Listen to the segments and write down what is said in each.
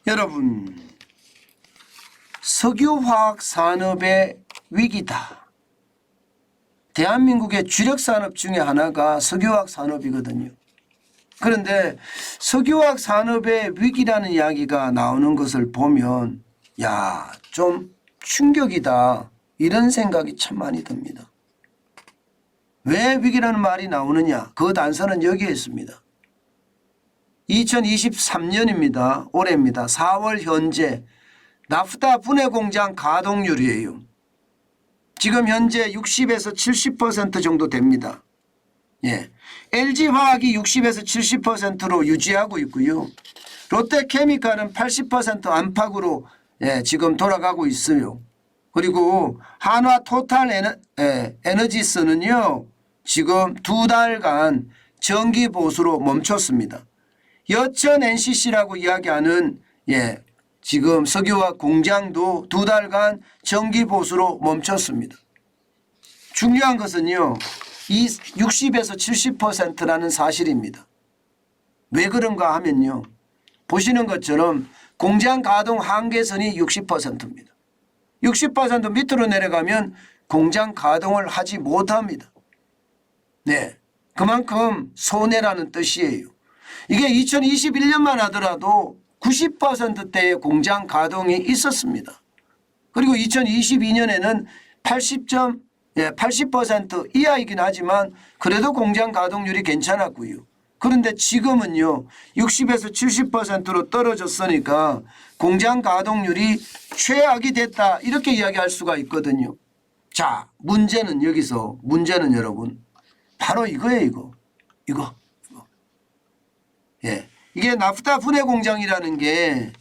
여러분, 석유화학 산업의 위기다. 대한민국의 주력 산업 중에 하나가 석유화학 산업이거든요. 그런데 석유화학 산업의 위기라는 이야기가 나오는 것을 보면 야, 좀 충격이다. 이런 생각이 참 많이 듭니다. 왜 위기라는 말이 나오느냐? 그 단서는 여기에 있습니다. 2023년입니다. 올해입니다. 4월 현재 나프타 분해 공장 가동률이에요. 지금 현재 60에서 70% 정도 됩니다. 예. LG화학이 60에서 70%로 유지하고 있고요. 롯데케미칼은 80% 안팎으로 지금 돌아가고 있어요. 그리고 한화 토탈 에너지스는요. 지금 2달간 정기 보수로 멈췄습니다. 여천 NCC라고 이야기하는 지금 석유화학 공장도 2달간 정기 보수로 멈췄습니다. 중요한 것은요. 이 60에서 70%라는 사실입니다. 왜 그런가 하면요. 보시는 것처럼 공장 가동 한계선이 60%입니다. 60% 밑으로 내려가면 공장 가동을 하지 못합니다. 네, 그만큼 손해라는 뜻이에요. 이게 2021년만 하더라도 90%대의 공장 가동이 있었습니다. 그리고 2022년에는 80% 이하이긴 하지만 그래도 공장 가동률이 괜찮았고요. 그런데 지금은요 60에서 70%로 떨어졌으니까 공장 가동률이 최악이 됐다 이렇게 이야기할 수가 있거든요. 자, 문제는 여기서 문제는 여러분 바로 이거예요. 이거. 예, 이게 나프타 분해 공장이라는 게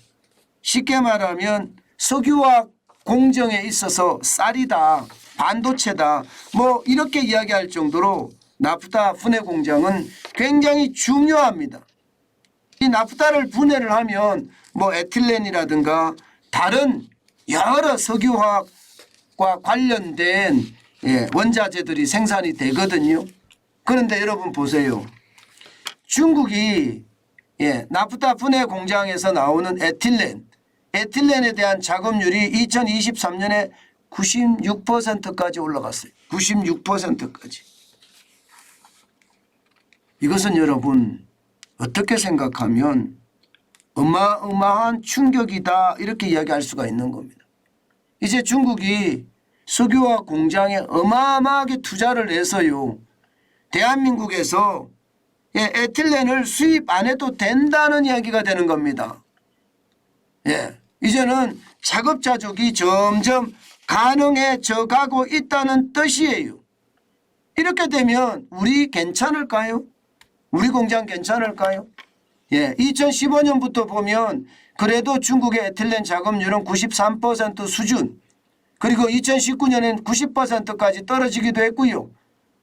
쉽게 말하면 석유화학 공정에 있어서 쌀이다, 반도체다, 뭐 이렇게 이야기할 정도로 나프타 분해 공장은 굉장히 중요합니다. 이 나프타를 분해를 하면 뭐 에틸렌이라든가 다른 여러 석유화학과 관련된 원자재들이 생산이 되거든요. 그런데 여러분 보세요. 중국이 나프타 분해 공장에서 나오는 에틸렌에 대한 작업률이 2023년에 96%까지 올라갔어요. 96%까지. 이것은 여러분 어떻게 생각하면 어마어마한 충격이다 이렇게 이야기할 수가 있는 겁니다. 이제 중국이 석유화학 공장에 어마어마하게 투자를 해서요. 대한민국에서 에틸렌을 수입 안 해도 된다는 이야기가 되는 겁니다. 이제는 작업자족이 점점 가능해져 가고 있다는 뜻이에요. 이렇게 되면 우리 괜찮을까요? 우리 공장 괜찮을까요? 2015년부터 보면 그래도 중국의 에틸렌 작업률은 93% 수준, 그리고 2019년엔 90%까지 떨어지기도 했고요.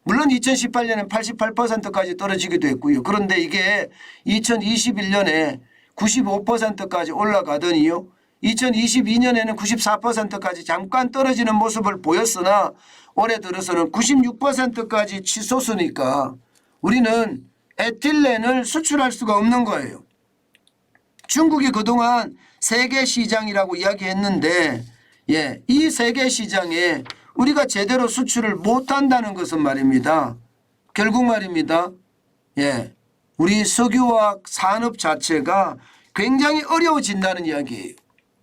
물론 2018년엔 88%까지 떨어지기도 했고요. 그런데 이게 2021년에 95%까지 올라가더니요. 2022년에는 94%까지 잠깐 떨어지는 모습을 보였으나 올해 들어서는 96%까지 치솟으니까 우리는 에틸렌을 수출할 수가 없는 거예요. 중국이 그동안 세계 시장이라고 이야기했는데 이 세계 시장에 우리가 제대로 수출을 못한다는 것은 말입니다. 결국 말입니다. 우리 석유화학 산업 자체가 굉장히 어려워진다는 이야기예요.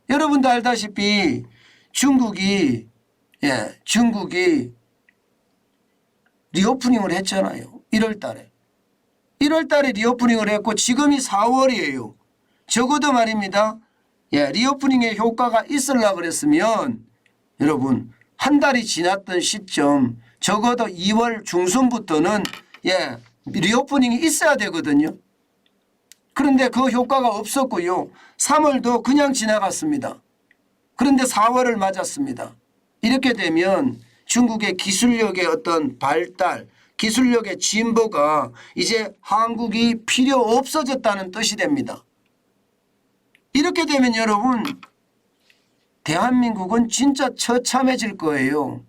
여러분도 알다시피 중국이 리오프닝을 했잖아요. 1월 달에. 1월 달에 리오프닝을 했고 지금이 4월이에요. 적어도 말입니다. 리오프닝의 효과가 있으려고 그랬으면 여러분 한 달이 지났던 시점 적어도 2월 중순부터는 리오프닝이 있어야 되거든요. 그런데 그 효과가 없었고요. 3월도 그냥 지나갔습니다. 그런데 4월을 맞았습니다. 이렇게 되면 중국의 기술력의 어떤 발달, 기술력의 진보가 이제 한국이 필요 없어졌다는 뜻이 됩니다. 이렇게 되면 여러분 대한민국은 진짜 처참해질 거예요.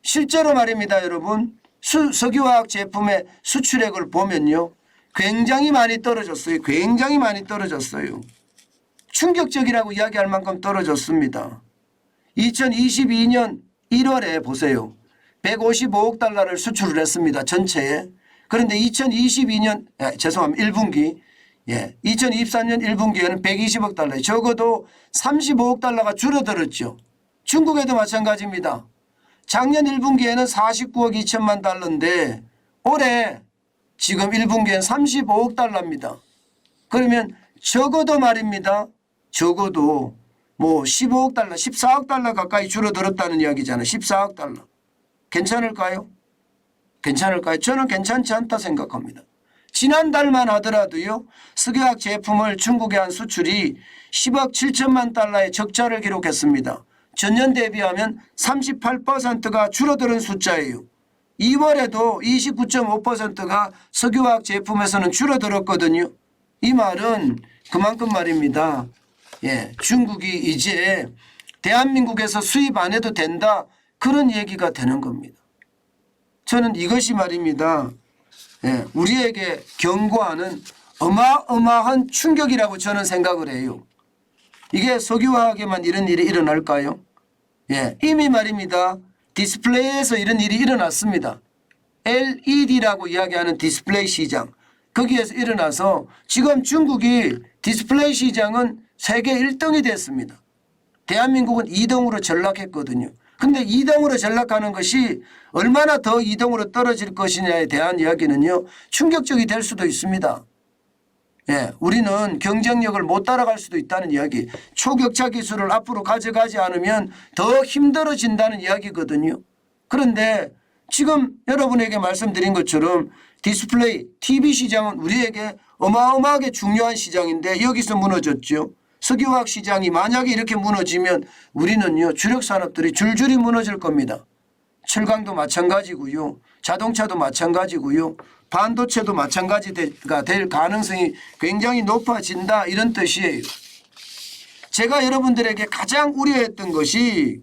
실제로 말입니다. 여러분 석유화학 제품의 수출액을 보면요. 굉장히 많이 떨어졌어요. 굉장히 많이 떨어졌어요. 충격적이라고 이야기할 만큼 떨어졌습니다. 2022년 1월에 보세요. 155억 달러를 수출을 했습니다. 전체에. 그런데 2022년 죄송합니다. 1분기 2024년 1분기에는 120억 달러, 적어도 35억 달러가 줄어들었죠. 중국에도 마찬가지입니다. 작년 1분기에는 49억 2천만 달러인데 올해 지금 1분기에는 35억 달러입니다. 그러면 적어도 말입니다. 적어도 뭐 15억 달러, 14억 달러 가까이 줄어들었다는 이야기잖아요. 14억 달러. 괜찮을까요? 괜찮을까요? 저는 괜찮지 않다 생각합니다. 지난달만 하더라도요. 석유화학 제품을 중국에 한 수출이 10억 7천만 달러의 적자를 기록했습니다. 전년 대비하면 38%가 줄어드는 숫자예요. 2월에도 29.5%가 석유화학 제품에서는 줄어들었거든요. 이 말은 그만큼 말입니다. 중국이 이제 대한민국에서 수입 안 해도 된다, 그런 얘기가 되는 겁니다. 저는 이것이 말입니다. 우리에게 경고하는 어마어마한 충격이라고 저는 생각을 해요. 이게 석유화학에만 이런 일이 일어날까요? 이미 말입니다. 디스플레이에서 이런 일이 일어났습니다. LED라고 이야기하는 디스플레이 시장, 거기에서 일어나서 지금 중국이 디스플레이 시장은 세계 1등이 됐습니다. 대한민국은 2등으로 전락했거든요. 근데 2등으로 전락하는 것이 얼마나 더 2등으로 떨어질 것이냐에 대한 이야기는요, 충격적이 될 수도 있습니다. 우리는 경쟁력을 못 따라갈 수도 있다는 이야기, 초격차 기술을 앞으로 가져가지 않으면 더 힘들어진다는 이야기거든요. 그런데 지금 여러분에게 말씀드린 것처럼 디스플레이, TV 시장은 우리에게 어마어마하게 중요한 시장인데 여기서 무너졌죠. 석유화학 시장이 만약에 이렇게 무너지면 우리는요, 주력 산업들이 줄줄이 무너질 겁니다. 철강도 마찬가지고요. 자동차도 마찬가지고요. 반도체도 마찬가지가 될 가능성이 굉장히 높아진다, 이런 뜻이에요. 제가 여러분들에게 가장 우려했던 것이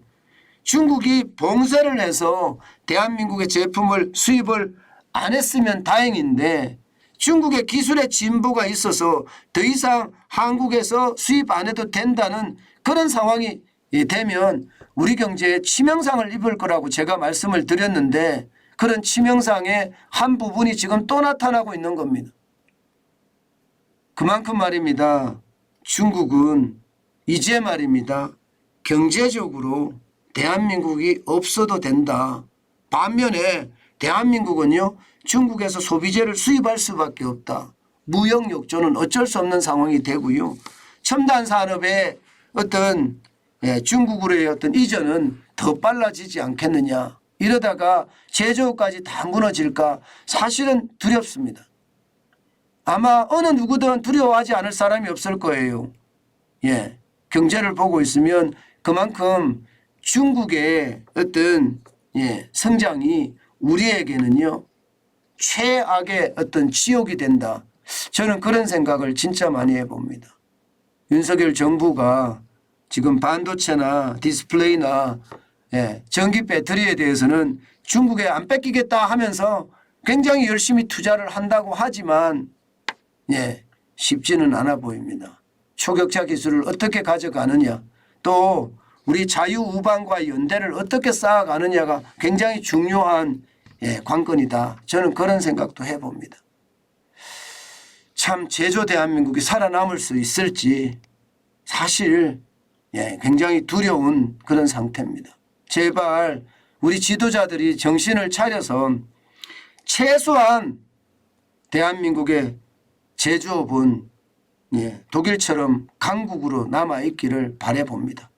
중국이 봉쇄를 해서 대한민국의 제품을 수입을 안 했으면 다행인데 중국의 기술의 진보가 있어서 더 이상 한국에서 수입 안 해도 된다는 그런 상황이 되면 우리 경제에 치명상을 입을 거라고 제가 말씀을 드렸는데 그런 치명상의 한 부분이 지금 또 나타나고 있는 겁니다. 그만큼 말입니다. 중국은 이제 말입니다. 경제적으로 대한민국이 없어도 된다. 반면에 대한민국은요, 중국에서 소비재를 수입할 수밖에 없다. 무역 욕조는 어쩔 수 없는 상황이 되고요. 첨단 산업의 어떤 중국으로의 어떤 이전은 더 빨라지지 않겠느냐. 이러다가 제조업까지 다 무너질까 사실은 두렵습니다. 아마 어느 누구든 두려워하지 않을 사람이 없을 거예요. 경제를 보고 있으면 그만큼 중국의 어떤 성장이 우리에게는요, 최악의 어떤 지옥이 된다. 저는 그런 생각을 진짜 많이 해봅니다. 윤석열 정부가 지금 반도체나 디스플레이나 전기 배터리에 대해서는 중국에 안 뺏기겠다 하면서 굉장히 열심히 투자를 한다고 하지만 쉽지는 않아 보입니다. 초격차 기술을 어떻게 가져가느냐, 또 우리 자유우방과 연대를 어떻게 쌓아가느냐가 굉장히 중요한 관건이다. 저는 그런 생각도 해봅니다. 참 제조 대한민국이 살아남을 수 있을지 사실 굉장히 두려운 그런 상태입니다. 제발 우리 지도자들이 정신을 차려서 최소한 대한민국의 제조업은 독일처럼 강국으로 남아있기를 바라봅니다.